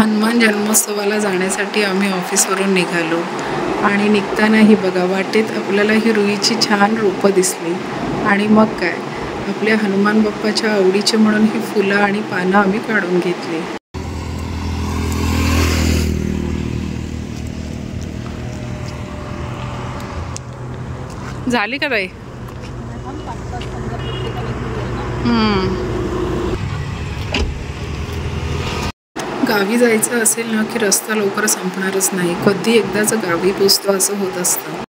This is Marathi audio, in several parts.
हनुमान जन्मोत्सवाला जाण्यासाठी आम्ही ऑफिसवरून निघालो आणि निघतानाही बघा वाटेत आपल्याला ही रुईची छान रोपं दिसली आणि मग काय आपल्या हनुमान बाप्पाच्या आवडीचे म्हणून ही फुलं आणि पानं आम्ही काढून घेतली। झाली का ताई? गावी जायचं असेल ना की रस्ता लवकर संपणारच नाही, कधी एकदाच गावी पोचतो असं होत असतं।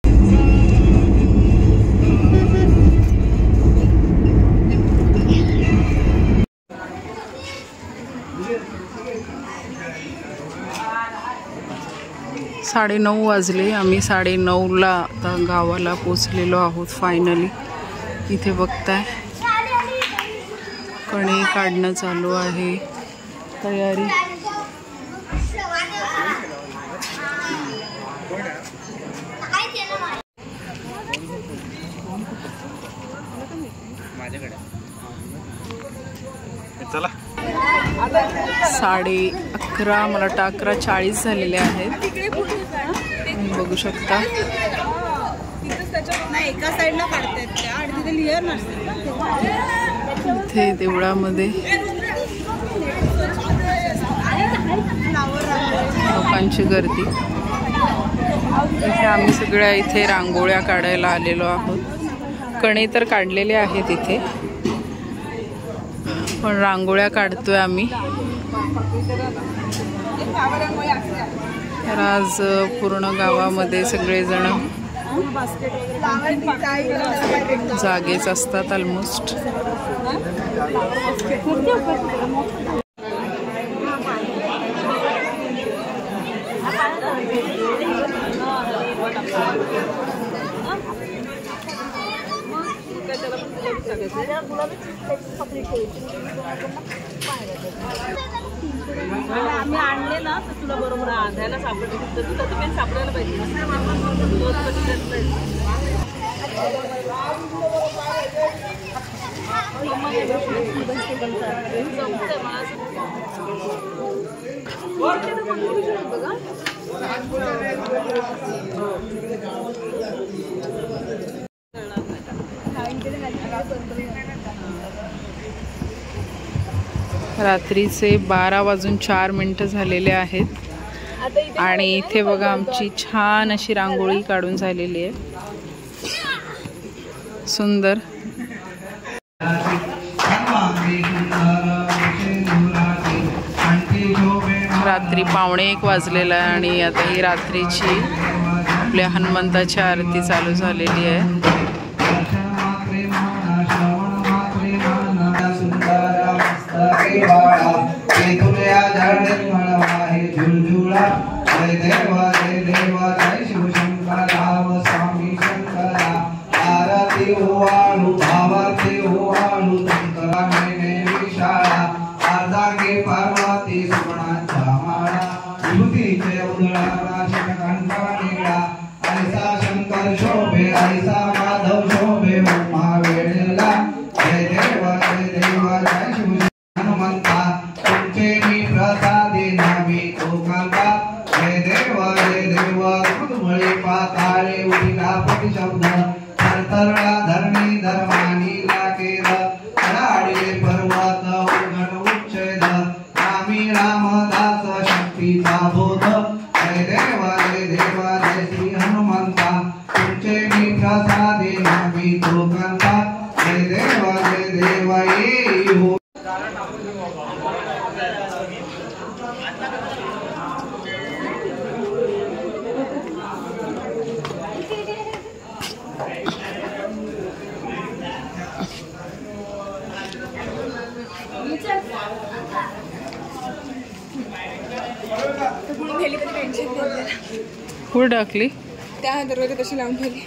साडे 9 वाजले, आम्ही 9:30ला आता गावाला पोचलेलो आहोत फायनली। इथे बघताय कणे काढणं चालू आहे, तयारी। चला 11:30 मला वाटतं 11:40 झालेले आहेत, बघू शकता। इथे देवळामध्ये लोकांची गर्दी। इथे आम्ही सगळ्या इथे रांगोळ्या काढायला आलेलो आहोत। कणे तर काढलेले आहेत इथे, पण रांगोळ्या काढतोय आम्ही। तर आज पूर्ण गावामध्ये सगळेजण जागेच असतात ऑलमोस्ट। आम्ही आणले ना तर तुला बरोबर आणायला सापडले, तुला तुम्ही सापडायला पाहिजे। रात्रीचे 12:04 झालेले आहेत आणि इथे बघा आमची छान अशी रांगोळी काढून झालेली आहे, सुंदर। रात्री 12:45 वाजलेला आहे आणि आता ही रात्रीची आपल्या हनुमंताची आरती चालू झालेली आहे। कुठे टाकली? त्या दरवाजा कशी लावून ठेवली?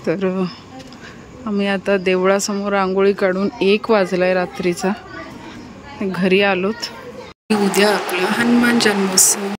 तर आम्ही आता देवळासमोर रांगोळी काढून 1 वाजलाय रात्रीचा घरी आलोत. उद्या आपला हनुमान जन्मोत्सव.